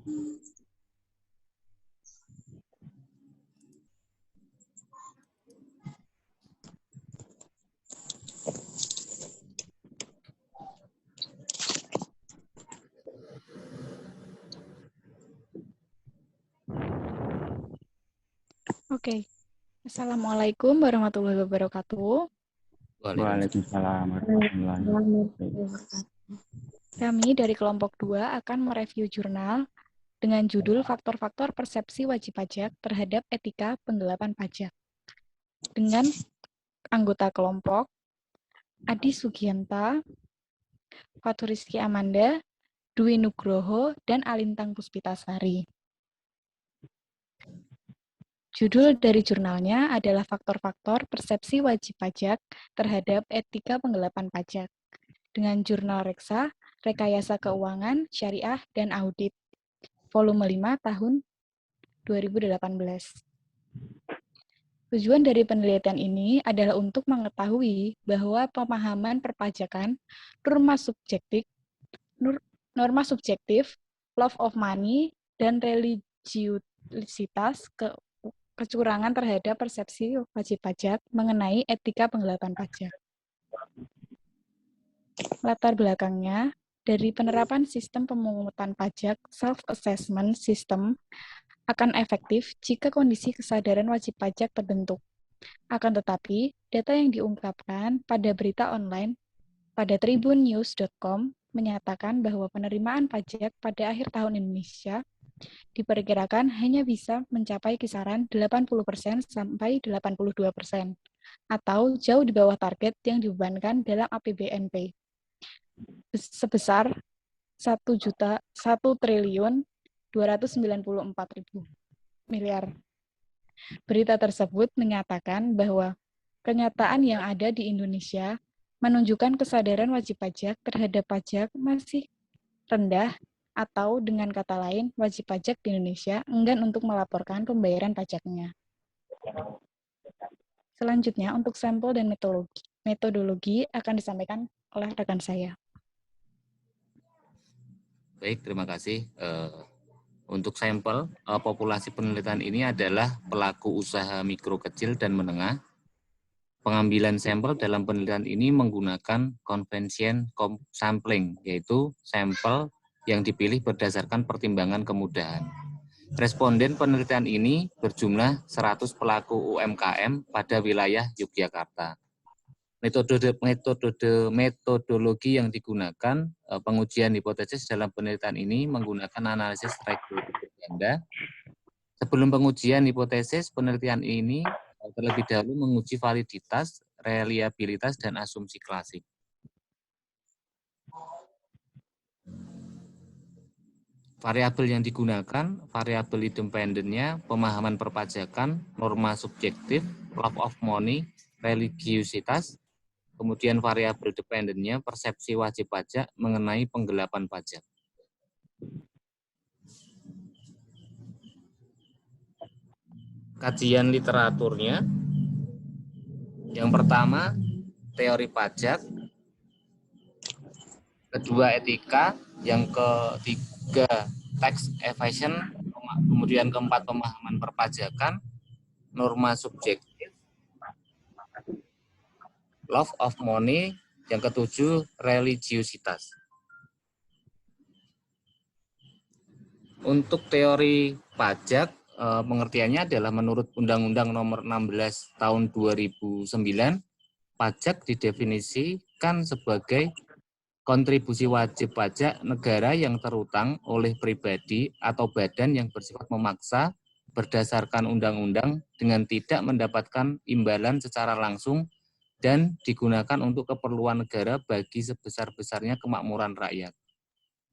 Oke. Assalamualaikum warahmatullahi wabarakatuh. Waalaikumsalam warahmatullahi wabarakatuh. Kami dari kelompok 2 akan mereview jurnal dengan judul Faktor-faktor persepsi wajib pajak terhadap etika penggelapan pajak. Dengan anggota kelompok Adi Sugianta, Faturiski Amanda, Dwi Nugroho, dan Alintang Puspitasari. Judul dari jurnalnya adalah Faktor-faktor persepsi wajib pajak terhadap etika penggelapan pajak. Dengan jurnal Reksa, Rekayasa Keuangan, Syariah, dan Audit. Volume 5 tahun 2018. Tujuan dari penelitian ini adalah untuk mengetahui bahwa pemahaman perpajakan, norma subjektif, love of money, dan religiusitas kecurangan terhadap persepsi wajib pajak mengenai etika penggelapan pajak. Latar belakangnya, dari penerapan sistem pemungutan pajak self-assessment system akan efektif jika kondisi kesadaran wajib pajak terbentuk. Akan tetapi, data yang diungkapkan pada berita online pada tribunnews.com menyatakan bahwa penerimaan pajak pada akhir tahun Indonesia diperkirakan hanya bisa mencapai kisaran 80% sampai 82%, atau jauh di bawah target yang dibebankan dalam APBNP, sebesar 1.194.000 miliar. Berita tersebut menyatakan bahwa kenyataan yang ada di Indonesia menunjukkan kesadaran wajib pajak terhadap pajak masih rendah, atau dengan kata lain, wajib pajak di Indonesia enggan untuk melaporkan pembayaran pajaknya. Selanjutnya, untuk sampel dan metodologi akan disampaikan oleh rekan saya. Baik, terima kasih. Untuk sampel, populasi penelitian ini adalah pelaku usaha mikro kecil dan menengah. Pengambilan sampel dalam penelitian ini menggunakan convention sampling, yaitu sampel yang dipilih berdasarkan pertimbangan kemudahan. Responden penelitian ini berjumlah 100 pelaku UMKM pada wilayah Yogyakarta. Metodologi yang digunakan pengujian hipotesis dalam penelitian ini menggunakan analisis regresif ganda. Sebelum pengujian hipotesis, penelitian ini terlebih dahulu menguji validitas, reliabilitas, dan asumsi klasik. Variabel yang digunakan, variabel independennya, pemahaman perpajakan, norma subjektif, love of money, religiusitas, kemudian variabel dependennya, persepsi wajib pajak mengenai penggelapan pajak. Kajian literaturnya, yang pertama, teori pajak, kedua etika, yang ketiga tax evasion, kemudian keempat pemahaman perpajakan, norma subjektif, love of money, yang ketujuh religiusitas. Untuk teori pajak, pengertiannya adalah menurut Undang-Undang Nomor 16 Tahun 2009, pajak didefinisikan sebagai kontribusi wajib pajak negara yang terutang oleh pribadi atau badan yang bersifat memaksa berdasarkan undang-undang dengan tidak mendapatkan imbalan secara langsung dan digunakan untuk keperluan negara bagi sebesar-besarnya kemakmuran rakyat.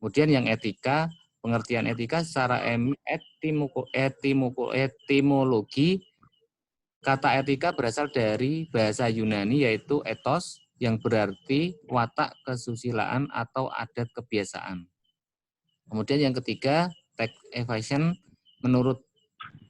Kemudian yang etika, pengertian etika secara etimologi, kata etika berasal dari bahasa Yunani yaitu ethos, yang berarti watak kesusilaan atau adat kebiasaan. Kemudian yang ketiga, tax evasion, menurut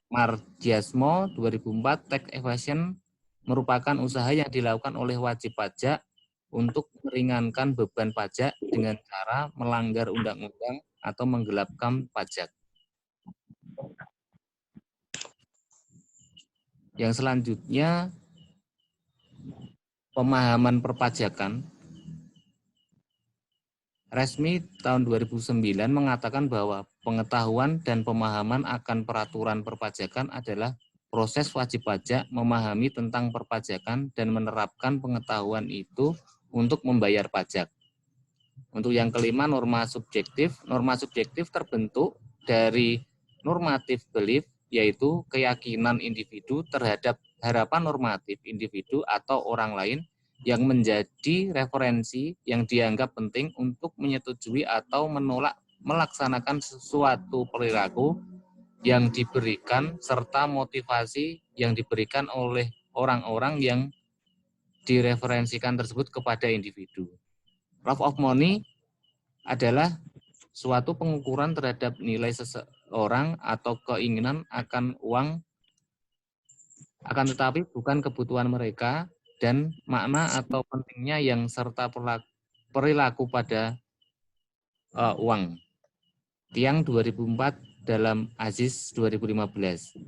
Mardiasmo 2004, tax evasion merupakan usaha yang dilakukan oleh wajib pajak untuk meringankan beban pajak dengan cara melanggar undang-undang atau menggelapkan pajak. Yang selanjutnya, pemahaman perpajakan. Resmi tahun 2009 mengatakan bahwa pengetahuan dan pemahaman akan peraturan perpajakan adalah proses wajib pajak memahami tentang perpajakan dan menerapkan pengetahuan itu untuk membayar pajak. Untuk yang kelima, norma subjektif. Norma subjektif terbentuk dari normative belief, yaitu keyakinan individu terhadap harapan normatif individu atau orang lain yang menjadi referensi yang dianggap penting untuk menyetujui atau menolak melaksanakan sesuatu perilaku yang diberikan serta motivasi yang diberikan oleh orang-orang yang direferensikan tersebut kepada individu. Love of money adalah suatu pengukuran terhadap nilai seseorang atau keinginan akan uang, akan tetapi bukan kebutuhan mereka, dan makna atau pentingnya yang serta perilaku pada uang. Tiang 2004 dalam Aziz 2015.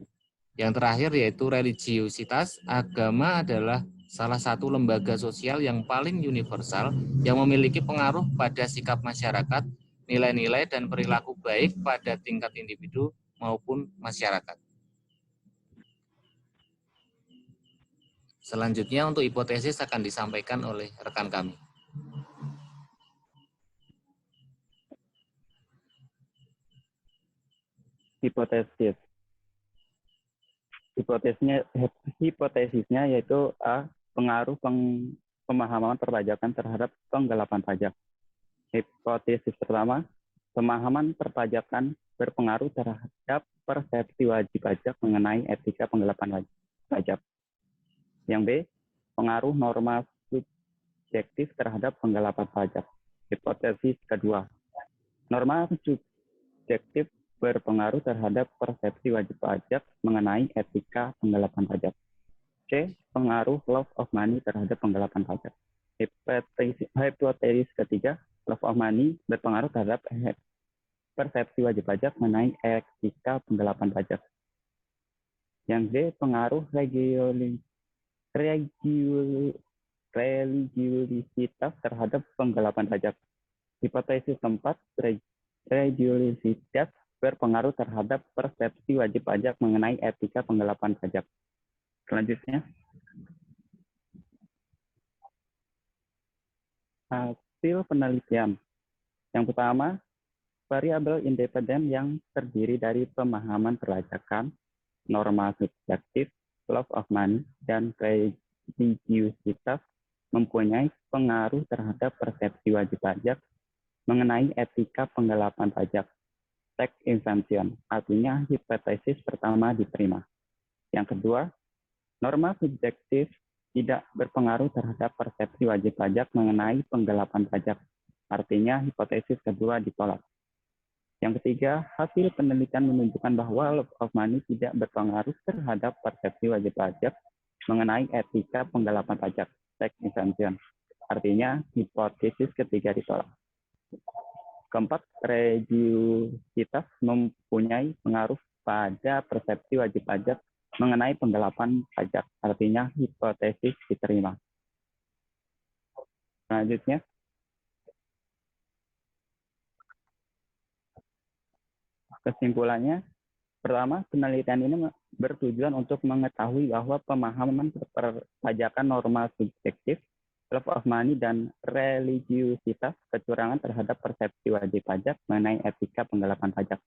Yang terakhir yaitu religiusitas. Agama adalah salah satu lembaga sosial yang paling universal yang memiliki pengaruh pada sikap masyarakat, nilai-nilai dan perilaku baik pada tingkat individu maupun masyarakat. Selanjutnya untuk hipotesis akan disampaikan oleh rekan kami. Hipotesis. Hipotesisnya yaitu A. Pengaruh pemahaman perpajakan terhadap penggelapan pajak. Hipotesis pertama, pemahaman perpajakan berpengaruh terhadap persepsi wajib pajak mengenai etika penggelapan pajak. Yang B, pengaruh norma subjektif terhadap penggelapan pajak. Hipotesis kedua, norma subjektif berpengaruh terhadap persepsi wajib pajak mengenai etika penggelapan pajak. C, pengaruh love of money terhadap penggelapan pajak. Hipotesis ketiga, love of money berpengaruh terhadap persepsi wajib pajak mengenai etika penggelapan pajak. Yang D, pengaruh religiusitas terhadap penggelapan pajak. Hipotesis keempat, religiusitas berpengaruh terhadap persepsi wajib pajak mengenai etika penggelapan pajak. Selanjutnya, hasil penelitian. Yang pertama, variabel independen yang terdiri dari pemahaman perpajakan, norma subjektif, love of money, dan religiusitas mempunyai pengaruh terhadap persepsi wajib pajak mengenai etika penggelapan pajak. Tax exemption, artinya hipotesis pertama diterima. Yang kedua, norma subjektif tidak berpengaruh terhadap persepsi wajib pajak mengenai penggelapan pajak. Artinya hipotesis kedua ditolak. Yang ketiga, hasil penelitian menunjukkan bahwa love of money tidak berpengaruh terhadap persepsi wajib pajak mengenai etika penggelapan pajak. Tax exemption. Artinya hipotesis ketiga ditolak. Keempat, religiusitas mempunyai pengaruh pada persepsi wajib pajak mengenai penggelapan pajak. Artinya hipotesis diterima. Selanjutnya, kesimpulannya, pertama, penelitian ini bertujuan untuk mengetahui bahwa pemahaman perpajakan norma subjektif, love of money, dan religiusitas kecurangan terhadap persepsi wajib pajak mengenai etika penggelapan pajak.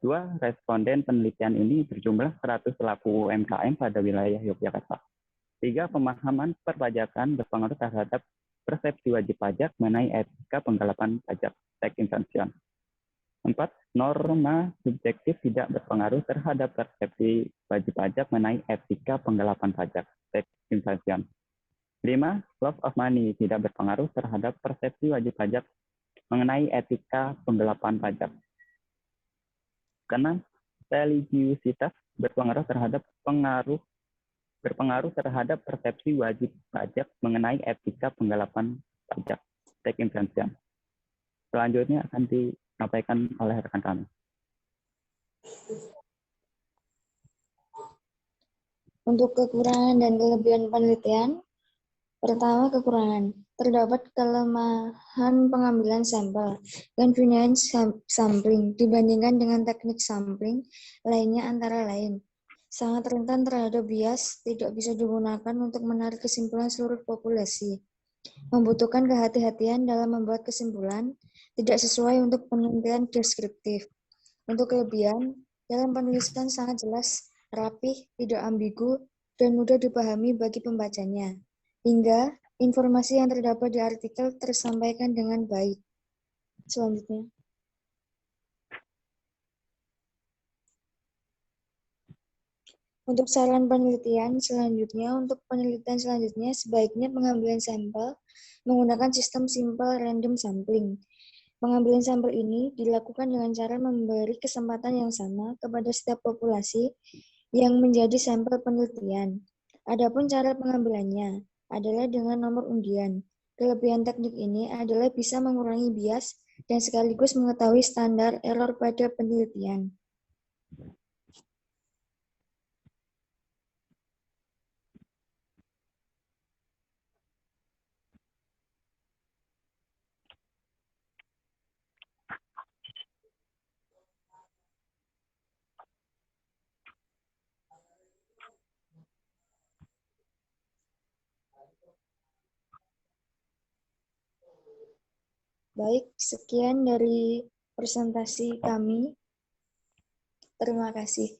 2. Responden penelitian ini berjumlah 100 pelaku UMKM pada wilayah Yogyakarta. 3. Pemahaman perpajakan berpengaruh terhadap persepsi wajib pajak mengenai etika penggelapan pajak. Tax exemption. 4. Norma subjektif tidak berpengaruh terhadap persepsi wajib pajak mengenai etika penggelapan pajak. Tax exemption. 5. Love of money tidak berpengaruh terhadap persepsi wajib pajak mengenai etika penggelapan pajak. 6. Religiusitas berpengaruh terhadap persepsi wajib pajak mengenai etika penggelapan pajak. Tax exemption. Selanjutnya akan disampaikan oleh rekan kami. Untuk kekurangan dan kelebihan penelitian, pertama kekurangan. Terdapat kelemahan pengambilan sampel, convenience sampling, dibandingkan dengan teknik sampling lainnya antara lain. Sangat rentan terhadap bias, tidak bisa digunakan untuk menarik kesimpulan seluruh populasi. Membutuhkan kehati-hatian dalam membuat kesimpulan, tidak sesuai untuk penelitian deskriptif. Untuk kelebihan, dalam penulisan sangat jelas, rapih, tidak ambigu, dan mudah dipahami bagi pembacanya. Hingga informasi yang terdapat di artikel tersampaikan dengan baik. Selanjutnya. Untuk saran penelitian selanjutnya, sebaiknya pengambilan sampel menggunakan sistem simple random sampling. Pengambilan sampel ini dilakukan dengan cara memberi kesempatan yang sama kepada setiap populasi yang menjadi sampel penelitian. Adapun cara pengambilannya adalah dengan nomor undian. Kelebihan teknik ini adalah bisa mengurangi bias dan sekaligus mengetahui standar error pada penelitian. Baik, sekian dari presentasi kami. Terima kasih.